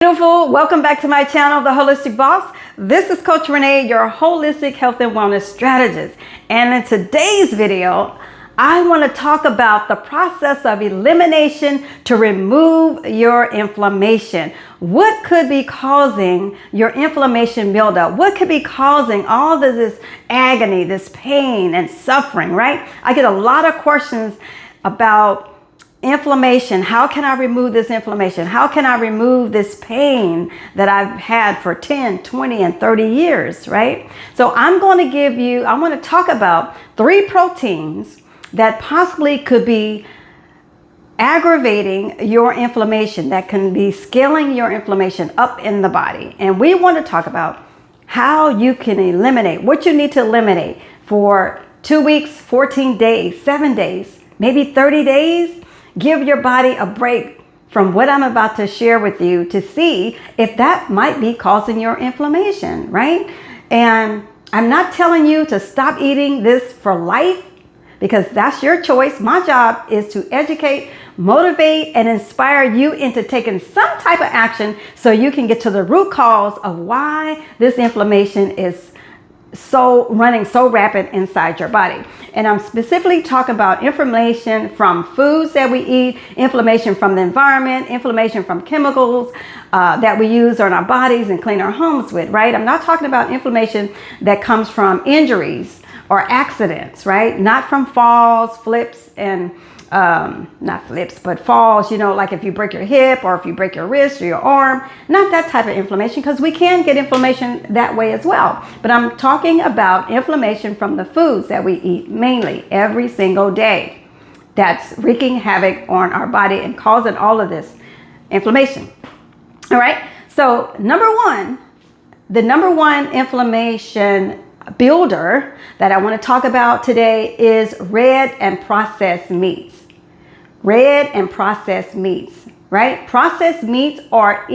Beautiful. Welcome back to my channel, The Holistic Boss. This is Coach Renee, your holistic health and wellness strategist. And in today's video, I want to talk about the process of elimination to remove your inflammation. What could be causing your inflammation buildup? What could be causing all of this agony, this pain and suffering, right? I get a lot of questions about inflammation. How can I remove this inflammation? How can I remove this pain that I've had for 10, 20, and 30 years, right? So I want to talk about 3 proteins that possibly could be aggravating your inflammation, that can be scaling your inflammation up in the body. And we want to talk about how you can eliminate what you need to eliminate for 2 weeks, 14 days, 7 days, maybe 30 days. Give your body a break from what I'm about to share with you to see if that might be causing your inflammation, right? And I'm not telling you to stop eating this for life, because that's your choice. My job is to educate, motivate, and inspire you into taking some type of action so you can get to the root cause of why this inflammation is running so rapid inside your body. And I'm specifically talking about inflammation from foods that we eat, inflammation from the environment, inflammation from chemicals that we use on our bodies and clean our homes with, right? I'm not talking about inflammation that comes from injuries or accidents, right? Not from falls, flips, and not flips, but falls, like if you break your hip or if you break your wrist or your arm, not that type of inflammation, because we can get inflammation that way as well. But I'm talking about inflammation from the foods that we eat mainly every single day. That's wreaking havoc on our body and causing all of this inflammation. All right. So the number one inflammation builder that I want to talk about today is red and processed meats. Red and processed meats, right? Processed meats are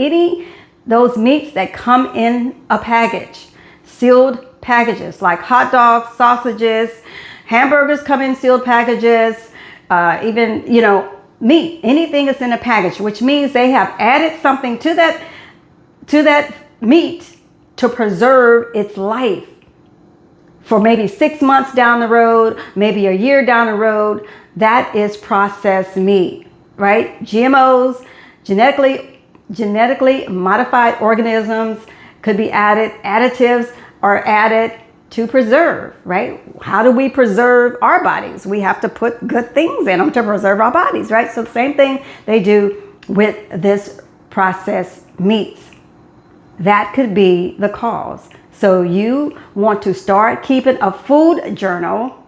those meats that come in a package, sealed packages, like hot dogs, sausages, hamburgers come in sealed packages, even, meat, anything is in a package, which means they have added something to that meat to preserve its life for maybe 6 months down the road, maybe a year down the road. That is processed meat, right? GMOs, genetically modified organisms could be added, additives are added to preserve, right? How do we preserve our bodies? We have to put good things in them to preserve our bodies, right? So the same thing they do with this processed meats. That could be the cause. So you want to start keeping a food journal.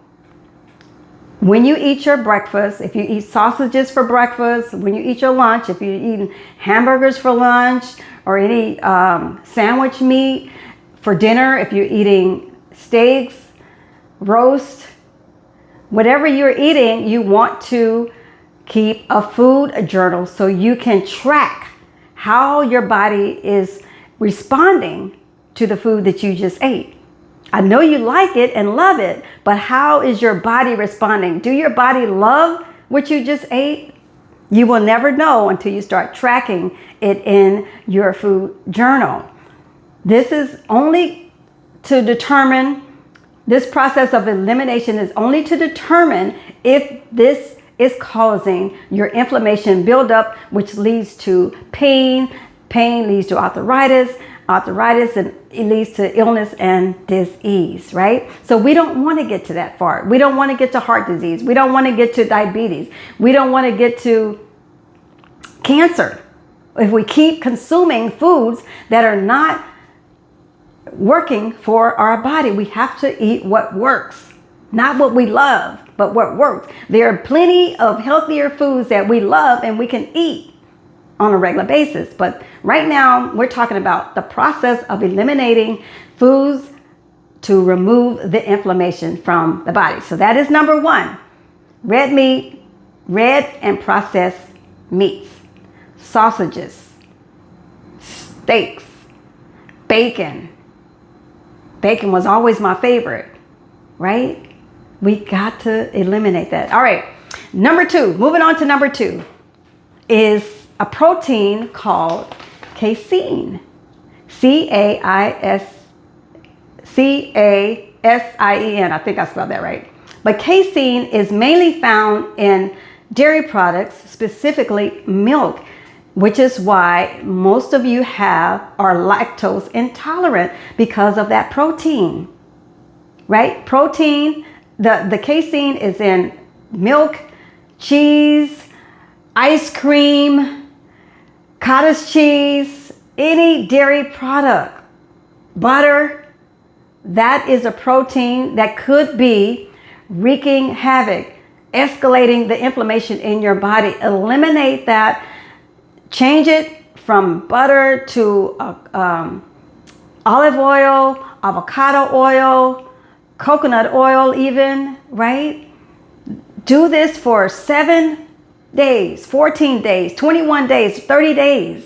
When you eat your breakfast, if you eat sausages for breakfast, when you eat your lunch, if you're eating hamburgers for lunch or any sandwich meat for dinner, if you're eating steaks, roast, whatever you're eating, you want to keep a food journal so you can track how your body is responding to the food that you just ate. I know you like it and love it, but how is your body responding? Do your body love what you just ate? You will never know until you start tracking it in your food journal. This is only to determine, this process of elimination is only to determine if this is causing your inflammation buildup, which leads to pain. Pain leads to arthritis, and it leads to illness and disease, right? So we don't want to get to that far. We don't want to get to heart disease. We don't want to get to diabetes. We don't want to get to cancer. If we keep consuming foods that are not working for our body, we have to eat what works, not what we love, but what works. There are plenty of healthier foods that we love and we can eat on a regular basis. But right now we're talking about the process of eliminating foods to remove the inflammation from the body. So that is number 1. Red meat, red and processed meats, sausages, steaks, bacon. Bacon was always my favorite, right? We got to eliminate that. All right. Number 2, moving on to number 2 is a protein called casein. Casein. I think I spelled that right. But casein is mainly found in dairy products, specifically milk, which is why most of you are lactose intolerant because of that protein, right? Protein, the casein is in milk, cheese, ice cream, cottage cheese, any dairy product, butter. That is a protein that could be wreaking havoc, escalating the inflammation in your body. Eliminate that. Change it from butter to olive oil, avocado oil, coconut oil even, right? Do this for 7 days, 14 days, 21 days, 30 days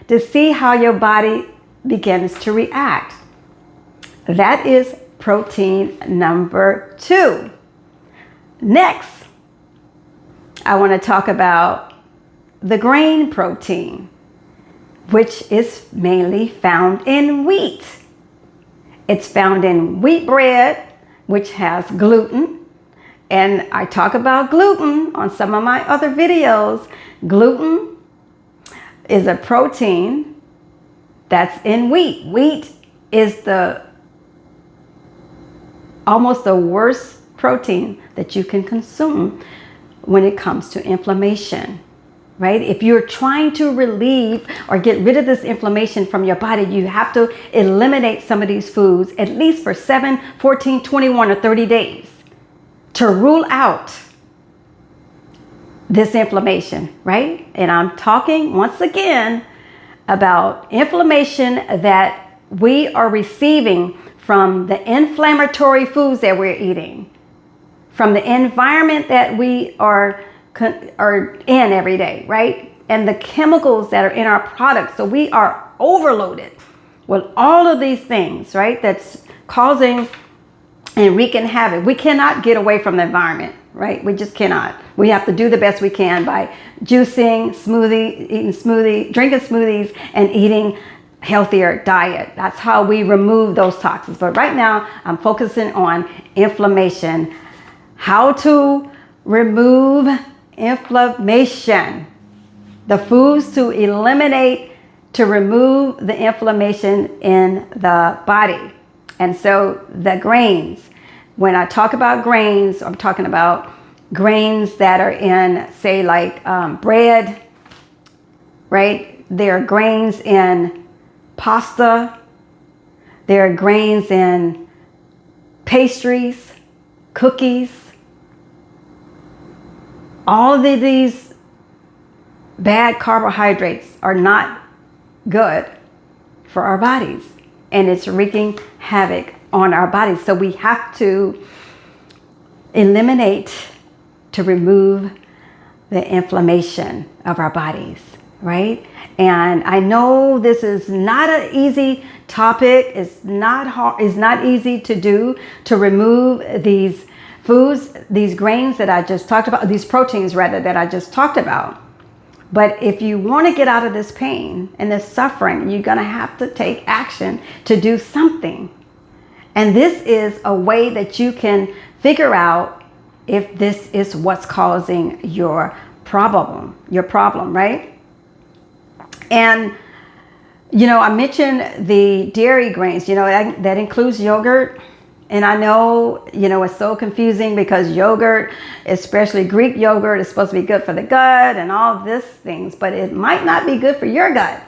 to see how your body begins to react. That is protein number 2. Next, I want to talk about the grain protein, which is mainly found in wheat. It's found in wheat bread, which has gluten. And I talk about gluten on some of my other videos. Gluten is a protein that's in wheat. Wheat is almost the worst protein that you can consume when it comes to inflammation, right? If you're trying to relieve or get rid of this inflammation from your body, you have to eliminate some of these foods at least for 7, 14, 21, or 30 days to rule out this inflammation, right? And I'm talking once again about inflammation that we are receiving from the inflammatory foods that we're eating, from the environment that we are in every day, right? And the chemicals that are in our products. So we are overloaded with all of these things, right? That's causing and wreaking havoc. We cannot get away from the environment, right? We just cannot. We have to do the best we can by juicing, drinking smoothies, and eating healthier diet. That's how we remove those toxins. But right now, I'm focusing on inflammation. How to remove inflammation. The foods to eliminate, to remove the inflammation in the body. And so the grains, when I talk about grains, I'm talking about grains that are in, say, like bread, right? There are grains in pasta. There are grains in pastries, cookies. All of these bad carbohydrates are not good for our bodies, and it's wreaking havoc on our bodies. So we have to eliminate, to remove the inflammation of our bodies, right? And I know this is not an easy topic. It's not hard. It's not easy to do, to remove these foods, these grains that I just talked about, these proteins rather that I just talked about. But if you want to get out of this pain and this suffering, you're going to have to take action to do something. And this is a way that you can figure out if this is what's causing your problem, right? And, I mentioned the dairy grains, that includes yogurt. And I know, it's so confusing because yogurt, especially Greek yogurt, is supposed to be good for the gut and all these things, but it might not be good for your gut.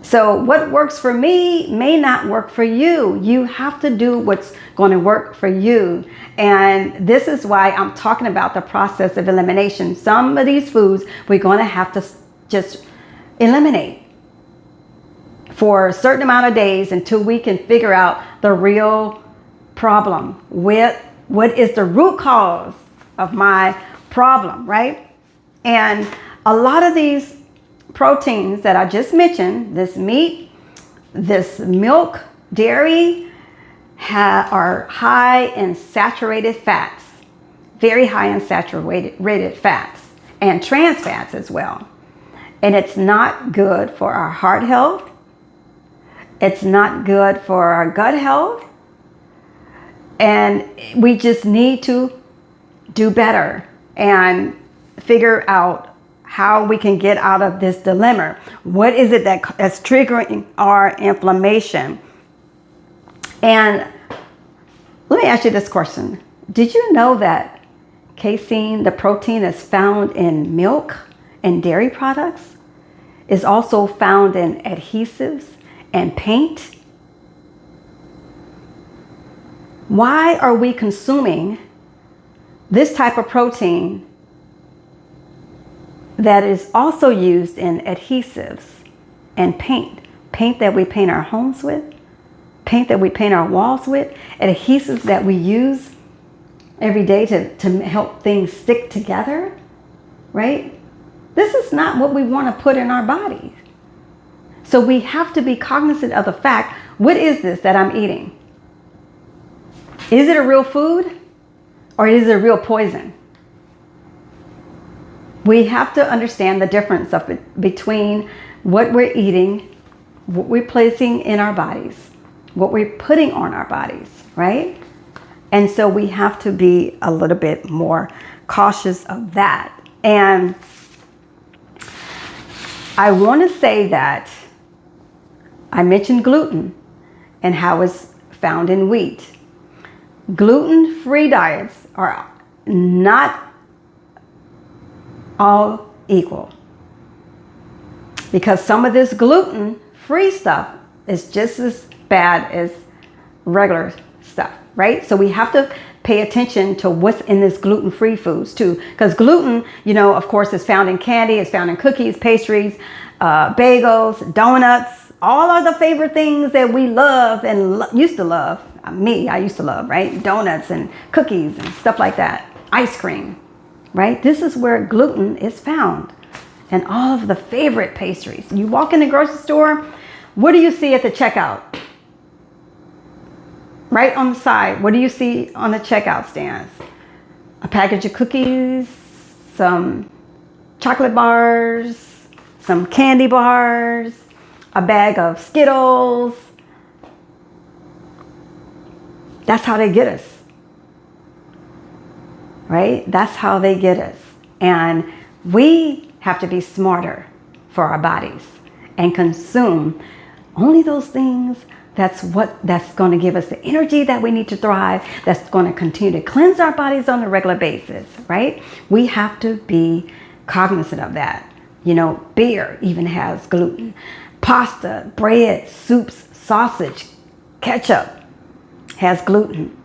So what works for me may not work for you. You have to do what's going to work for you. And this is why I'm talking about the process of elimination. Some of these foods we're going to have to just eliminate for a certain amount of days until we can figure out the real problem. What is the root cause of my problem, right? And a lot of these proteins that I just mentioned, this meat, this milk, dairy, are high in saturated fats, very high in saturated fats and trans fats as well. And it's not good for our heart health. It's not good for our gut health. And we just need to do better and figure out how we can get out of this dilemma. What is it that's triggering our inflammation? And let me ask you this question. Did you know that casein, the protein that's found in milk and dairy products, is also found in adhesives and paint? Why are we consuming this type of protein that is also used in adhesives and paint? Paint that we paint our homes with, paint that we paint our walls with, adhesives that we use every day to help things stick together, right? This is not what we want to put in our bodies. So we have to be cognizant of the fact, what is this that I'm eating? Is it a real food or is it a real poison? We have to understand the difference between what we're eating, what we're placing in our bodies, what we're putting on our bodies, right? And so we have to be a little bit more cautious of that. And I want to say that I mentioned gluten and how it's found in wheat. Gluten-free diets are not all equal, because some of this gluten-free stuff is just as bad as regular stuff, right? So we have to pay attention to what's in this gluten-free foods too, because gluten, of course, is found in candy, it's found in cookies, pastries, bagels, donuts, all of the favorite things that we love and used to love. I used to love, right? Donuts and cookies and stuff like that. Ice cream, right? This is where gluten is found. And all of the favorite pastries. You walk in the grocery store, what do you see at the checkout? Right on the side, what do you see on the checkout stands? A package of cookies, some chocolate bars, some candy bars, a bag of Skittles. That's how they get us, right? That's how they get us. And we have to be smarter for our bodies and consume only those things that's going to give us the energy that we need to thrive, that's going to continue to cleanse our bodies on a regular basis, right? We have to be cognizant of that. Beer even has gluten. Pasta, bread, soups, sausage, ketchup has gluten.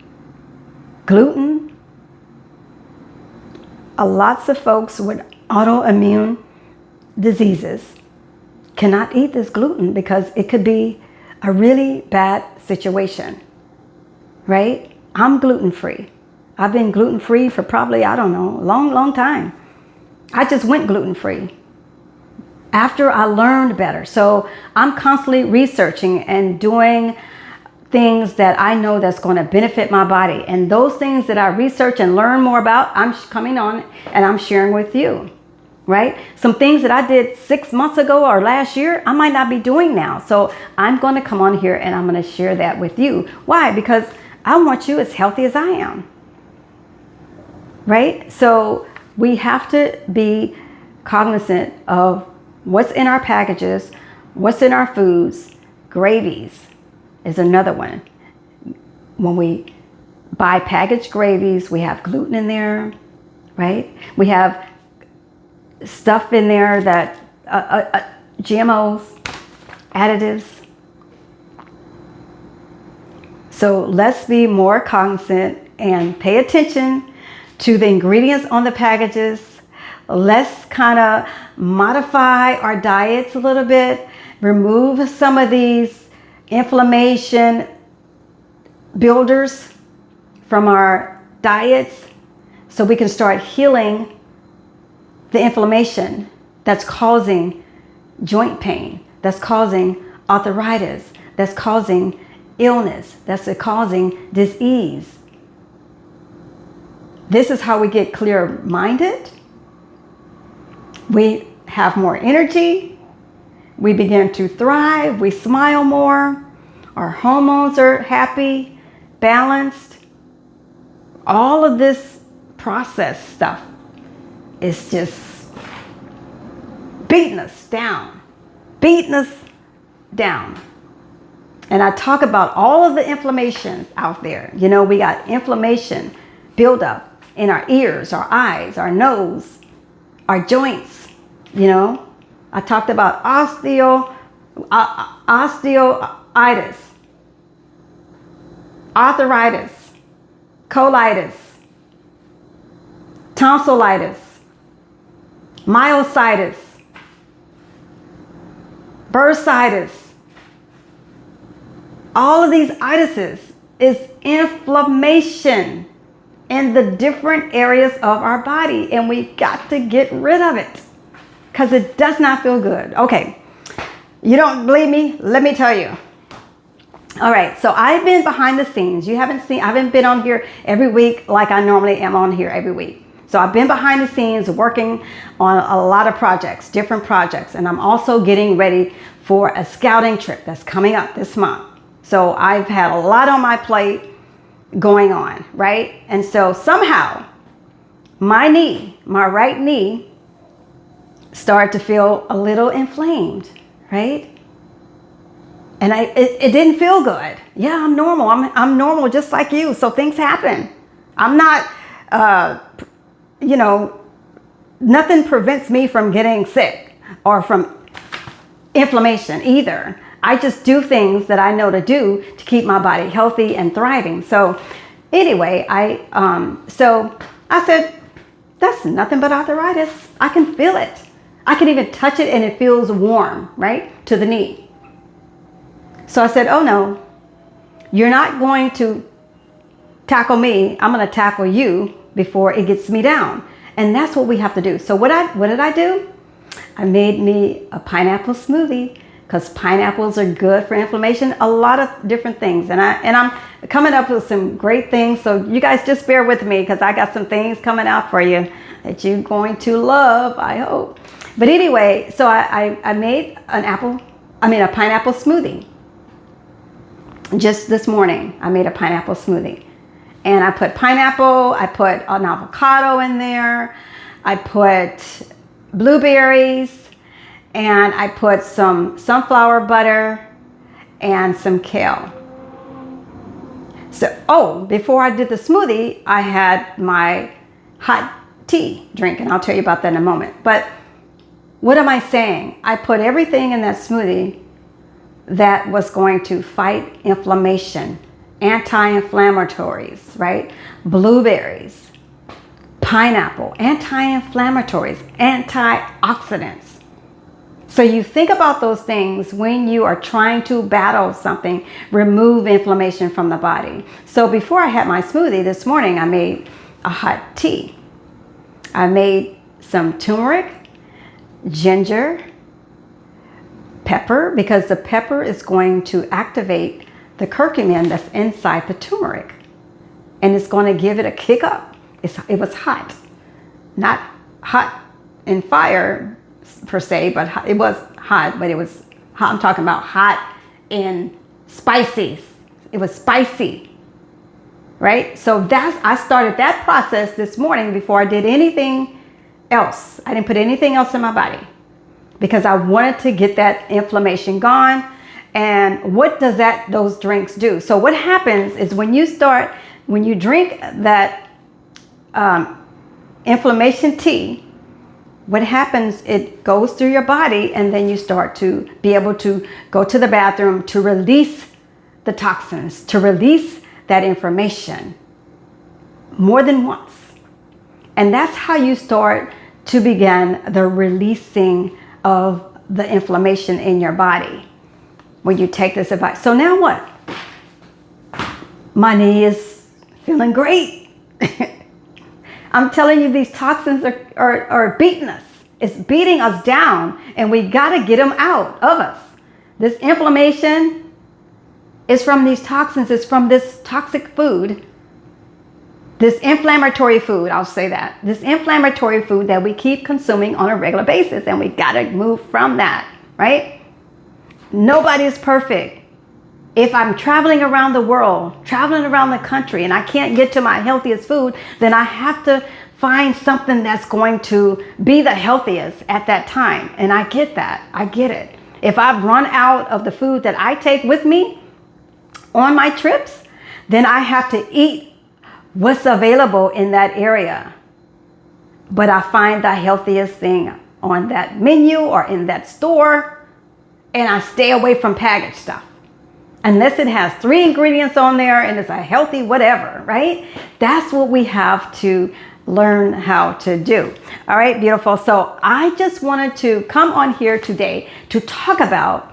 Gluten, lots of folks with autoimmune diseases cannot eat this gluten because it could be a really bad situation, right? I'm gluten-free. I've been gluten-free for probably, a long time. I just went gluten-free after I learned better. So I'm constantly researching and doing things that I know that's going to benefit my body. And those things that I research and learn more about, I'm coming on and I'm sharing with you, right? Some things that I did 6 months ago or last year, I might not be doing now. So I'm going to come on here and I'm going to share that with you. Why? Because I want you as healthy as I am, right? So we have to be cognizant of what's in our packages, what's in our foods. Gravies is another one. When we buy packaged gravies, we have gluten in there, right? We have stuff in there that GMOs, additives. So let's be more cognizant and pay attention to the ingredients on the packages. Let's kind of modify our diets a little bit, remove some of these inflammation builders from our diets so we can start healing the inflammation that's causing joint pain, that's causing arthritis, that's causing illness, that's causing disease. This is how we get clear-minded. We have more energy. We begin to thrive. We smile more. Our hormones are happy, balanced. All of this process stuff is just beating us down, beating us down. And I talk about all of the inflammation out there. You know, we got inflammation build up in our ears, our eyes, our nose, our joints. You know, I talked about osteoitis, arthritis, colitis, tonsillitis, myositis, bursitis. All of these itises is inflammation in the different areas of our body, and we got to get rid of it because it does not feel good. Okay, you don't believe me? Let me tell you. All right, so I've been behind the scenes. I haven't been on here every week like I normally am on here every week. So I've been behind the scenes working on a lot of projects, different projects, and I'm also getting ready for a scouting trip that's coming up this month. So I've had a lot on my plate going on, right? And so somehow my right knee started to feel a little inflamed, right? And it didn't feel good. Yeah, I'm normal. I'm normal just like you. So things happen. I'm not, nothing prevents me from getting sick or from inflammation either. I just do things that I know to do to keep my body healthy and thriving. So anyway, so I said, that's nothing but arthritis. I can feel it. I can even touch it and it feels warm, right, to the knee. So I said, oh no, you're not going to tackle me. I'm going to tackle you before it gets me down. And that's what we have to do. So what did I do? I made me a pineapple smoothie because pineapples are good for inflammation, a lot of different things. And I'm coming up with some great things. So you guys just bear with me because I got some things coming out for you that you're going to love, I hope. But anyway, so I made a pineapple smoothie. Just this morning, I made a pineapple smoothie. And I put pineapple, I put an avocado in there, I put blueberries, and I put some sunflower butter and some kale. So, before I did the smoothie, I had my hot tea drink, and I'll tell you about that in a moment. But what am I saying? I put everything in that smoothie that was going to fight inflammation, anti-inflammatories, right? Blueberries, pineapple, anti-inflammatories, antioxidants. So you think about those things when you are trying to battle something, remove inflammation from the body. So before I had my smoothie this morning, I made a hot tea. I made some turmeric, ginger, pepper, because the pepper is going to activate the curcumin that's inside the turmeric. And it's going to give it a kick up. It was hot. Not hot in fire per se, but it was hot, but it was hot. I'm talking about hot in spices. It was spicy, right? So I started that process this morning before I did anything else. I didn't put anything else in my body because I wanted to get that inflammation gone. And what does those drinks do? So what happens is when you drink that inflammation tea, what happens, it goes through your body and then you start to be able to go to the bathroom to release the toxins, to release that information more than once. And that's how you start to begin the releasing of the inflammation in your body when you take this advice. So now what? My knee is feeling great. I'm telling you, these toxins are beating us. It's beating us down, and we got to get them out of us. This inflammation is from these toxins. It's from this toxic food This inflammatory food, I'll say that. This inflammatory food that we keep consuming on a regular basis, and we got to move from that, right? Nobody is perfect. If I'm traveling around the world, traveling around the country, and I can't get to my healthiest food, then I have to find something that's going to be the healthiest at that time. And I get that. I get it. If I've run out of the food that I take with me on my trips, then I have to eat what's available in that area. But I find the healthiest thing on that menu or in that store, and I stay away from packaged stuff. Unless it has 3 ingredients on there and it's a healthy whatever, right? That's what we have to learn how to do. All right, beautiful. So I just wanted to come on here today to talk about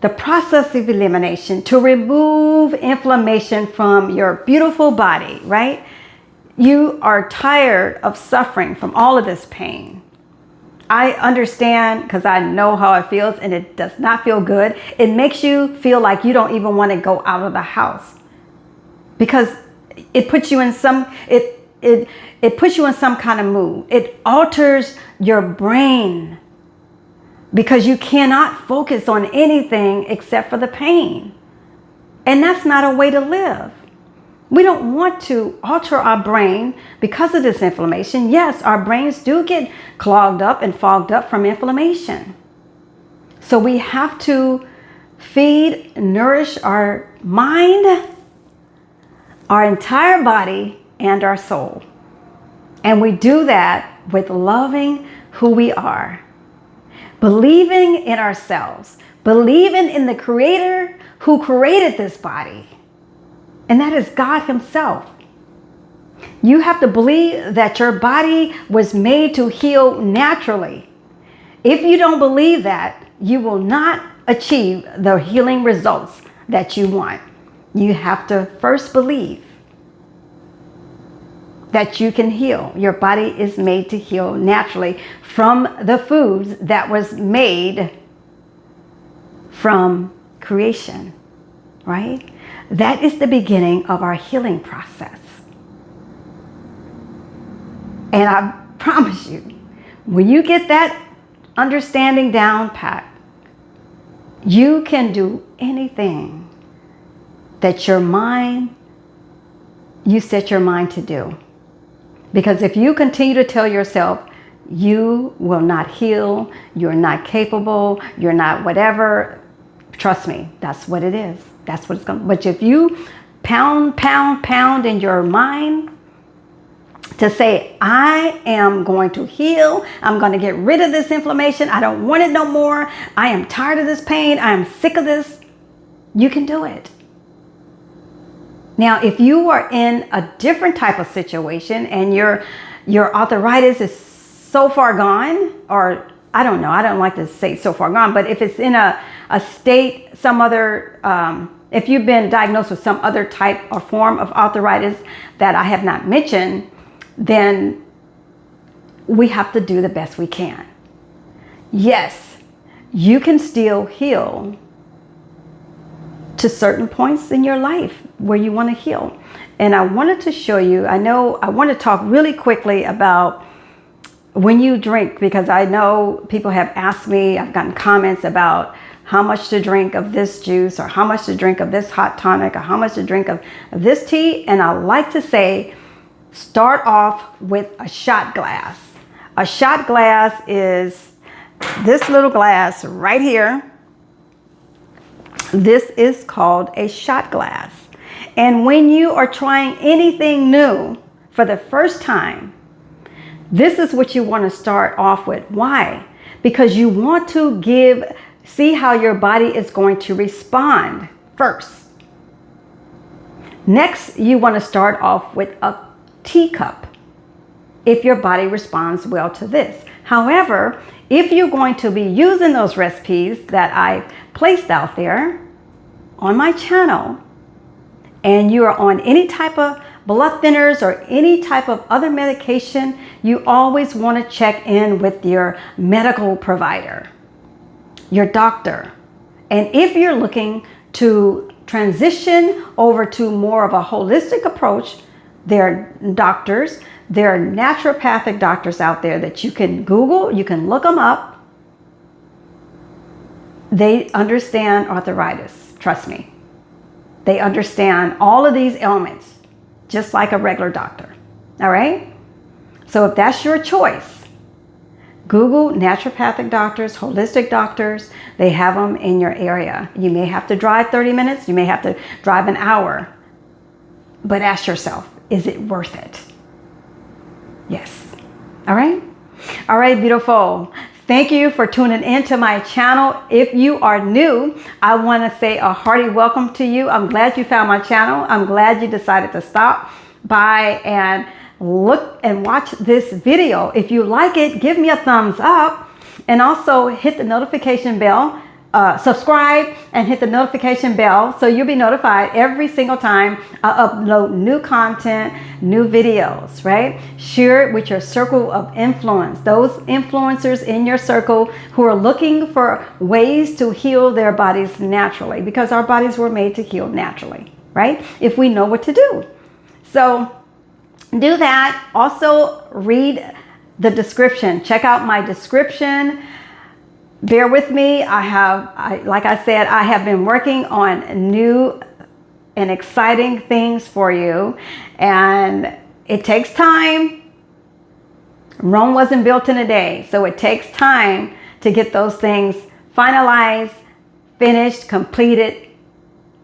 the process of elimination to remove inflammation from your beautiful body, right? You are tired of suffering from all of this pain. I understand, because I know how it feels, and it does not feel good. It makes you feel like you don't even want to go out of the house, because it puts you in some it puts you in some kind of mood. It alters your brain, because you cannot focus on anything except for the pain. And that's not a way to live. We don't want to alter our brain because of this inflammation. Yes, our brains do get clogged up and fogged up from inflammation. So we have to feed, nourish our mind, our entire body, and our soul. And we do that with loving who we are, believing in ourselves, believing in the Creator who created this body. And that is God Himself. You have to believe that your body was made to heal naturally. If you don't believe that, you will not achieve the healing results that you want. You have to first believe that you can heal. Your body is made to heal naturally from the foods that was made from creation, right? That is the beginning of our healing process. And I promise you, when you get that understanding down pat, you can do anything that you set your mind to do. Because if you continue to tell yourself, you will not heal, you're not capable, you're not whatever, trust me, that's what it is. That's what it's going to. But if you pound in your mind to say, I am going to heal, I'm going to get rid of this inflammation, I don't want it no more, I am tired of this pain, I am sick of this, you can do it. Now, if you are in a different type of situation and your arthritis is so far gone, or I don't know, I don't like to say so far gone, but if it's in a state, some other, if you've been diagnosed with some other type or form of arthritis that I have not mentioned, then we have to do the best we can. Yes, you can still heal to certain points in your life where you want to heal. And I wanted to show you, I want to talk really quickly about when you drink, because I know people have asked me, I've gotten comments about how much to drink of this juice, or how much to drink of this hot tonic, or how much to drink of this tea. And I like to say, start off with a shot glass. A shot glass is this little glass right here. This is called a shot glass. And when you are trying anything new for the first time, this is what you want to start off with. Why? Because you want to see how your body is going to respond first. Next, you want to start off with a teacup if your body responds well to this. However, if you're going to be using those recipes that I placed out there on my channel, and you are on any type of blood thinners or any type of other medication, you always want to check in with your medical provider, your doctor. And if you're looking to transition over to more of a holistic approach, There are doctors, there are naturopathic doctors out there that you can Google, you can look them up. They understand arthritis, trust me. They understand all of these ailments, just like a regular doctor, all right? So if that's your choice, Google naturopathic doctors, holistic doctors. They have them in your area. You may have to drive 30 minutes. You may have to drive an hour. But ask yourself, is it worth it? Yes. All right? All right, beautiful. Thank you for tuning into my channel. If you are new, I want to say a hearty welcome to you. I'm glad you found my channel. I'm glad you decided to stop by and look and watch this video. If you like it, give me a thumbs up, and also hit the notification bell, subscribe and hit the notification bell so you'll be notified every single time I upload new content, new videos, right? Share it with your circle of influence, those influencers in your circle who are looking for ways to heal their bodies naturally, because our bodies were made to heal naturally, right? If we know what to do. So do that. Also read the description. Check out my description. Bear with me. Like I said, I have been working on new and exciting things for you, and it takes time. Rome wasn't built in a day, so it takes time to get those things finalized, finished, completed,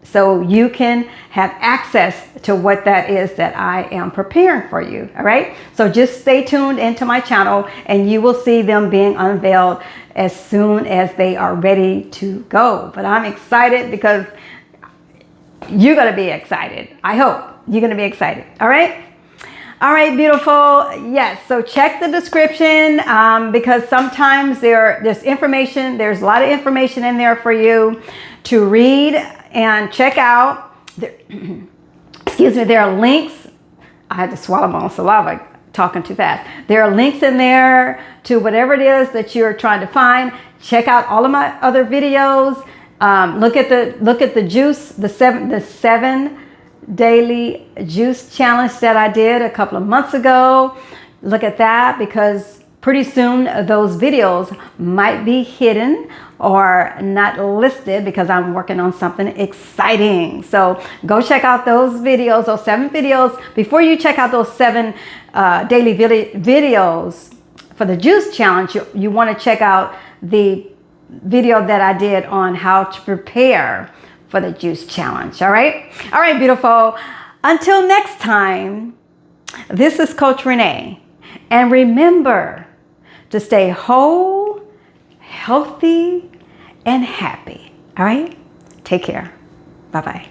so you can have access to what that is that I am preparing for you. All right. So just stay tuned into my channel and you will see them being unveiled as soon as they are ready to go. But I'm excited because you're going to be excited. I hope you're going to be excited. All right. All right, beautiful. Yes. So check the description because sometimes there's information. There's a lot of information in there for you to read and check out. Excuse me, there are links. I had to swallow my own saliva talking too fast. There are links in there to whatever it is that you're trying to find. Check out all of my other videos. Look at the juice, the seven daily juice challenge that I did a couple of months ago. Look at that, because pretty soon those videos might be hidden or not listed because I'm working on something exciting. So go check out those videos, those 7 videos. Before you check out those 7 daily videos for the juice challenge, you want to check out the video that I did on how to prepare for the juice challenge. All right. All right, beautiful. Until next time, this is Coach Renee. And remember to stay whole, healthy, and happy. All right? Take care. Bye-bye.